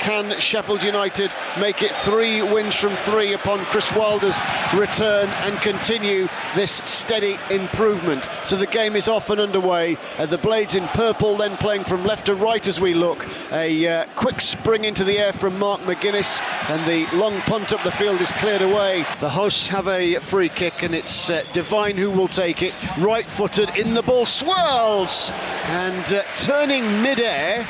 Can Sheffield United make it 3 wins from 3 upon Chris Wilder's return and continue this steady improvement? So the game is off and underway. The Blades in purple then playing from left to right as we look. A quick spring into the air from Mark McGuinness, and the long punt up the field is cleared away. The hosts have a free kick, and it's Devine who will take it. Right-footed in, the ball swirls, and turning mid-air,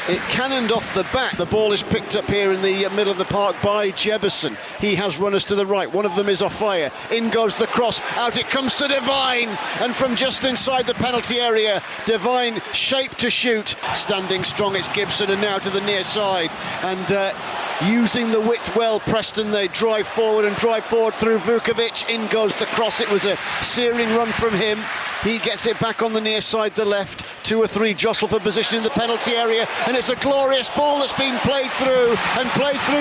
it cannoned off the back. The ball is picked up here in the middle of the park by Jebison. He has runners to the right. One of them is off fire. In goes the cross. Out it comes to Devine. And from just inside the penalty area, Devine shaped to shoot. Standing strong, it's Gibson, and now to the near side. And using the width well, Preston, they drive forward through Vukovic. In goes the cross. It was a searing run from him. He gets it back on the near side, the left. 2 or 3 jostle for position in the penalty area, and it's a glorious ball that's been played through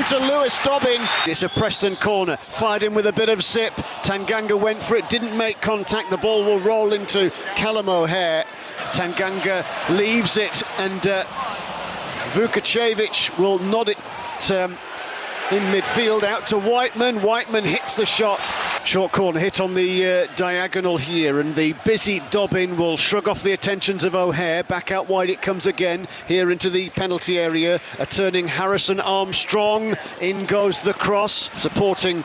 to Lewis Dobbin. It's a Preston corner, fired in with a bit of zip. Tanganga went for it, didn't make contact. The ball will roll into Callum O'Hare. Tanganga leaves it, and Vukovic will nod it in midfield out to Whiteman. Whiteman hits the shot. Short corner hit on the diagonal here, and the busy Dobbin will shrug off the attentions of O'Hare. Back out wide it comes again, here into the penalty area. A turning Harrison Armstrong. In goes the cross, supporting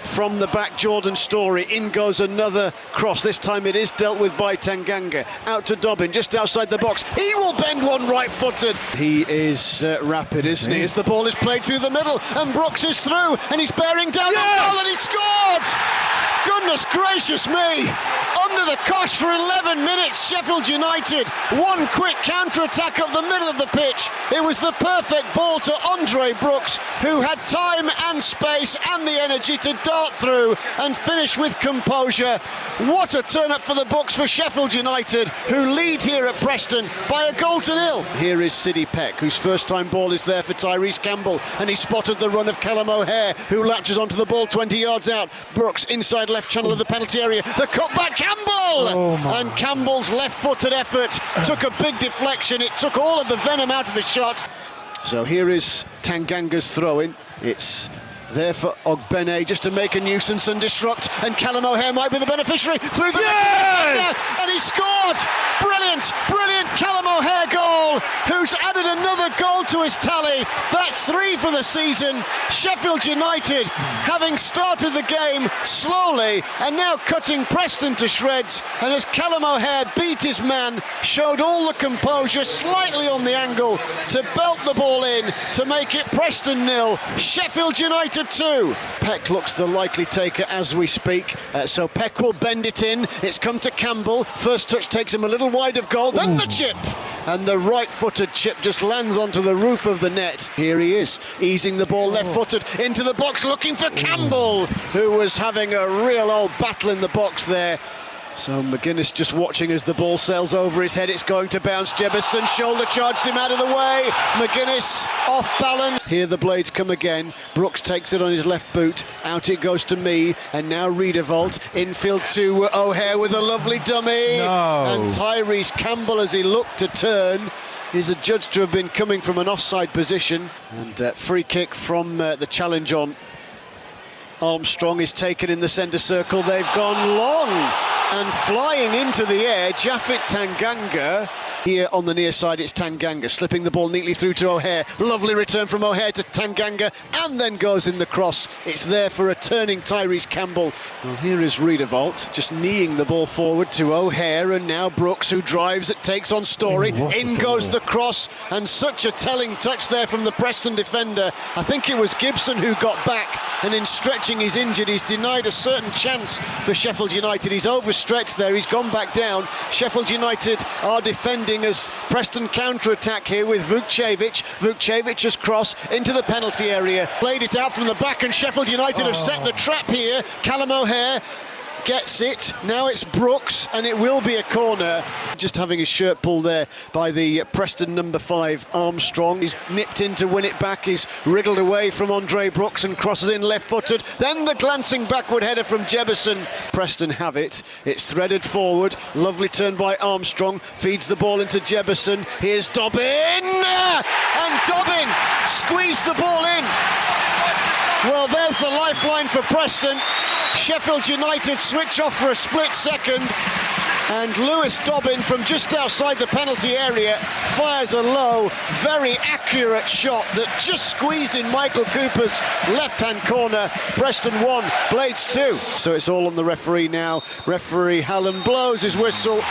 from the back Jordan Story. In goes another cross. This time it is dealt with by Tanganga. Out to Dobbin, just outside the box. He will bend one right-footed. He is rapid, isn't he? As the ball is played through the middle, and Brooks is through, and he's bearing down on goal, and he scored! Goodness gracious me! Under the cosh for 11 minutes, Sheffield United. One quick counter-attack up the middle of the pitch. It was the perfect ball to Andre Brooks, who had time and space and the energy to dart through and finish with composure. What a turn-up for the books for Sheffield United, who lead here at Preston by 1-0. Here is Siddy Peck, whose first-time ball is there for Tyrese Campbell, and he spotted the run of Callum O'Hare, who latches onto the ball 20 yards out. Brooks inside left channel of the penalty area. The cut back, Campbell! And Campbell's left-footed effort took a big deflection. It took all of the venom out of the shot. So here is Tanganga's throw-in. It's there for Ogbene just to make a nuisance and disrupt, and Callum O'Hare might be the beneficiary through the yes! And he scored! Brilliant Callum O'Hare goal, who's added another goal to his tally. That's 3 for the season. Sheffield United, having started the game slowly and now cutting Preston to shreds, and as Callum O'Hare beat his man, showed all the composure, slightly on the angle, to belt the ball in to make it Preston 0, Sheffield United 2. Peck looks the likely taker as we speak, so Peck will bend it in. It's come to Campbell. First touch takes him a little wide of goal, then the chip, and the right-footed chip just lands onto the roof of the net. Here he is, easing the ball left-footed into the box, looking for Campbell, who was having a real old battle in the box there. So McGuinness just watching as the ball sails over his head. It's going to bounce. Jebison shoulder charges him out of the way. McGuinness off balance. Here the Blades come again. Brooks takes it on his left boot. Out it goes to me, and now Riederwald. Infield to O'Hare with a lovely dummy. No. And Tyrese Campbell, as he looked to turn, is adjudged to have been coming from an offside position. And free kick from the challenge on Armstrong is taken in the centre circle. They've gone long. And flying into the air, Japhet Tanganga. Here on the near side, it's Tanganga slipping the ball neatly through to O'Hare. Lovely return from O'Hare to Tanganga, and then goes in the cross. It's there for a turning Tyrese Campbell. Well, here is Riederwald just kneeing the ball forward to O'Hare, and now Brooks, who drives it, takes on Story. In goes the cross, and such a telling touch there from the Preston defender. I think it was Gibson who got back, and in stretching his injured, he's denied a certain chance for Sheffield United. He's overstretched there, he's gone back down. Sheffield United are defending as Preston counter-attack here with Vukovic. Vukcevic's cross into the penalty area. Played it out from the back, and Sheffield United have set the trap here. Callum O'Hare gets it. Now it's Brooks, and it will be a corner. Just having his shirt pulled there by the Preston number 5, Armstrong. He's nipped in to win it back. He's wriggled away from Andre Brooks and crosses in left-footed. Then the glancing backward header from Jebison. Preston have it. It's threaded forward. Lovely turn by Armstrong. Feeds the ball into Jebison. Here's Dobbin! And Dobbin squeezed the ball in. Well, there's the lifeline for Preston. Sheffield United switch off for a split second, and Lewis Dobbin from just outside the penalty area fires a low, very accurate shot that just squeezed in Michael Cooper's left-hand corner. Preston 1, Blades 2. So it's all on the referee now. Referee Hallam blows his whistle,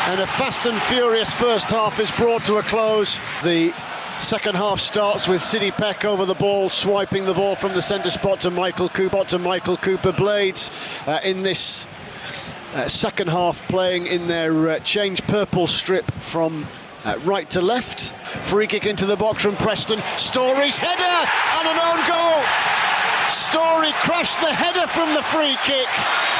and a fast and furious first half is brought to a close. The second half starts with Sidney Peck over the ball, swiping the ball from the centre spot to Michael Cooper. Blades in this second half playing in their change purple strip from right to left. Free kick into the box from Preston. Story's header and an own goal. Story crashed the header from the free kick.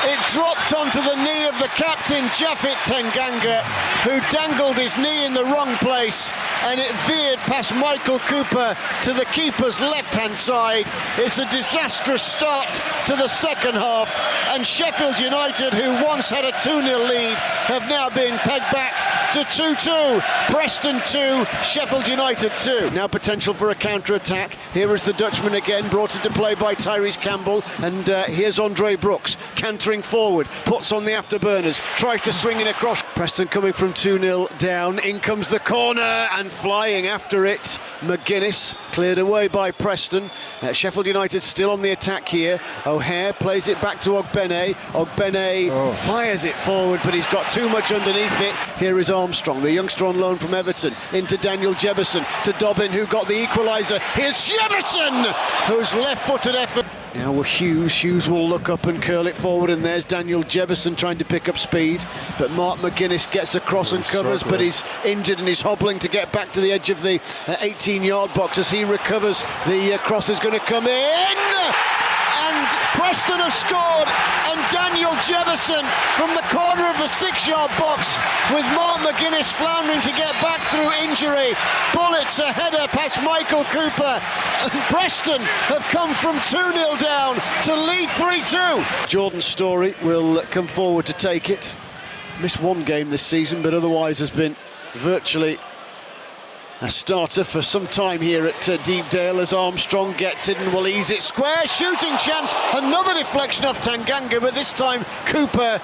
It dropped onto the knee of the captain, Japhet Tanganga, who dangled his knee in the wrong place, and it veered past Michael Cooper to the keeper's left-hand side. It's a disastrous start to the second half, and Sheffield United, who once had a 2-0 lead, have now been pegged back to 2-2. Preston 2, Sheffield United 2. Now potential for a counter-attack. Here is the Dutchman again, brought into play by Tyrese Campbell, and here's Andre Brooks cantering forward, puts on the afterburners, tries to swing it across. Preston coming from 2-0 down. In comes the corner, and flying after it, McGuinness, cleared away by Preston. Sheffield United still on the attack here. O'Hare plays it back to Ogbene. Ogbene fires it forward, but he's got too much underneath it. Here is Armstrong, the youngster on loan from Everton, into Daniel Jebison, to Dobbin, who got the equaliser. Here's Jebison, whose left-footed effort. Now Hughes will look up and curl it forward, and there's Daniel Jebison trying to pick up speed, but Mark McGuinness gets across and covers, but he's injured and he's hobbling to get back to the edge of the 18-yard box. As he recovers, the cross is going to come in, and Preston have scored, and Daniel Jebison from the corner of the 6-yard box, with Mark McGuinness floundering to get back through injury, bullets a header past Michael Cooper, and Preston have come from 2-0 down to lead 3-2. Jordan Story will come forward to take it. Missed one game this season, but otherwise has been virtually a starter for some time here at Deepdale, as Armstrong gets it and will ease it square. Shooting chance, another deflection off Tanganga, but this time Cooper,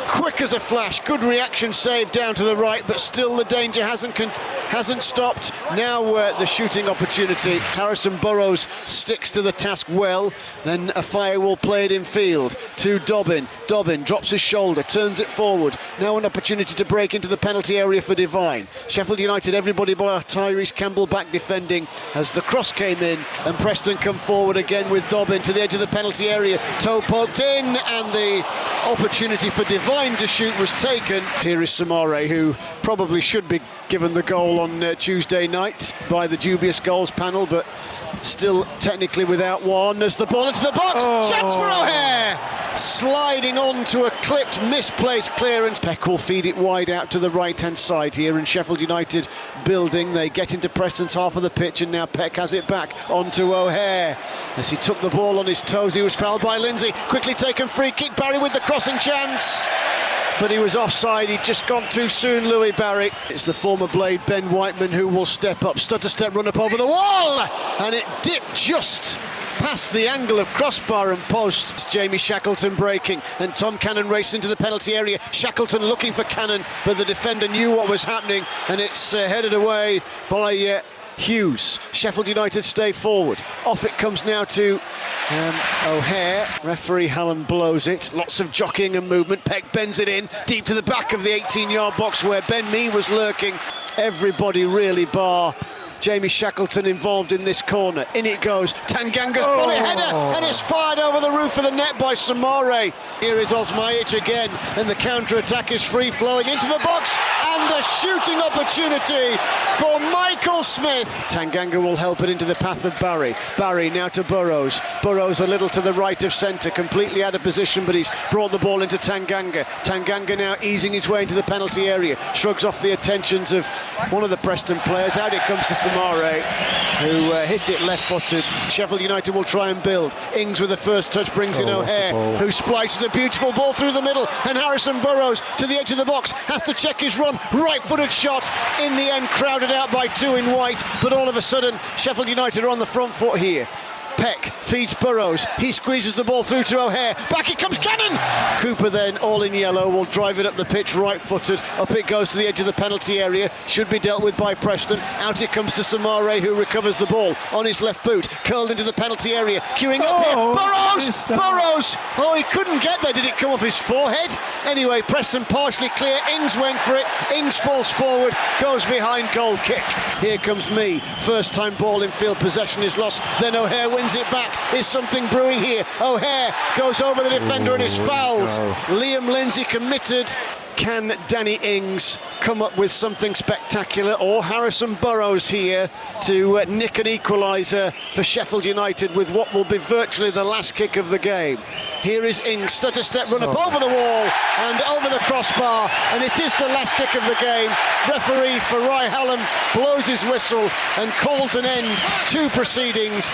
quick as a flash. Good reaction save down to the right, but still the danger hasn't stopped. Now the shooting opportunity. Harrison Burrows sticks to the task well. Then a firewall played in field to Dobbin. Dobbin drops his shoulder, turns it forward. Now an opportunity to break into the penalty area for Devine. Sheffield United, everybody but Tyrese Campbell back defending as the cross came in, and Preston come forward again with Dobbin to the edge of the penalty area. Toe poked in, and the opportunity for Devine to shoot was taken. Here is Samare, who probably should be given the goal on Tuesday night by the dubious goals panel, but still technically without one. As the ball into the box, chance for O'Hare, sliding on to a clipped, misplaced clearance. Peck will feed it wide out to the right-hand side here in Sheffield United building. They get into Preston's half of the pitch, and now Peck has it back onto O'Hare. As he took the ball on his toes, he was fouled by Lindsay. Quickly taken free kick, Barry with the crossing chance, but he was offside. He'd just gone too soon, Louis Barry. It's the former Blade, Ben Whiteman, who will step up. Stutter-step run up over the wall, and it dipped just past the angle of crossbar and post. It's Jamie Shackleton breaking, and Tom Cannon raced into the penalty area. Shackleton looking for Cannon, but the defender knew what was happening, and it's headed away by Hughes. Sheffield United stay forward. Off it comes now to O'Hare. Referee Hallam blows it. Lots of jockeying and movement. Peck bends it in deep to the back of the 18-yard box where Ben Mee was lurking. Everybody really bar Jamie Shackleton involved in this corner. In it goes. Tanganga's bullet header, and it's fired over the roof of the net by Samare. Here is Osmaic again, and the counter-attack is free-flowing into the box, and and a shooting opportunity for Michael Smith. Tanganga will help it into the path of Barry. Barry now to Burrows. Burrows a little to the right of centre, completely out of position, but he's brought the ball into Tanganga. Tanganga now easing his way into the penalty area, shrugs off the attentions of one of the Preston players. Out it comes to Samare, who hit it left-footed. Sheffield United will try and build. Ings with the first touch brings in O'Hare, who splices a beautiful ball through the middle, and Harrison Burrows to the edge of the box, has to check his run. Right-footed shot, in the end crowded out by two in white, but all of a sudden Sheffield United are on the front foot here. Peck feeds Burrows, he squeezes the ball through to O'Hare, back it comes Cannon! Cooper then, all in yellow, will drive it up the pitch right-footed, up it goes to the edge of the penalty area, should be dealt with by Preston. Out it comes to Samare, who recovers the ball on his left boot, curled into the penalty area, queuing up here, Burrows! Burrows! Oh, he couldn't get there, did it come off his forehead? Anyway, Preston partially clear, Ings went for it, Ings falls forward, goes behind, goal kick. Here comes me, first time ball in field, possession is lost, then O'Hare wins it back. Is something brewing here? O'Hare goes over the defender and is fouled. Liam Lindsay committed. Can Danny Ings come up with something spectacular, or Harrison Burrows here to nick an equaliser for Sheffield United with what will be virtually the last kick of the game? Here is Ings, stutter step run up over the wall and over the crossbar, and it is the last kick of the game. Referee Farai Hallam blows his whistle and calls an end to proceedings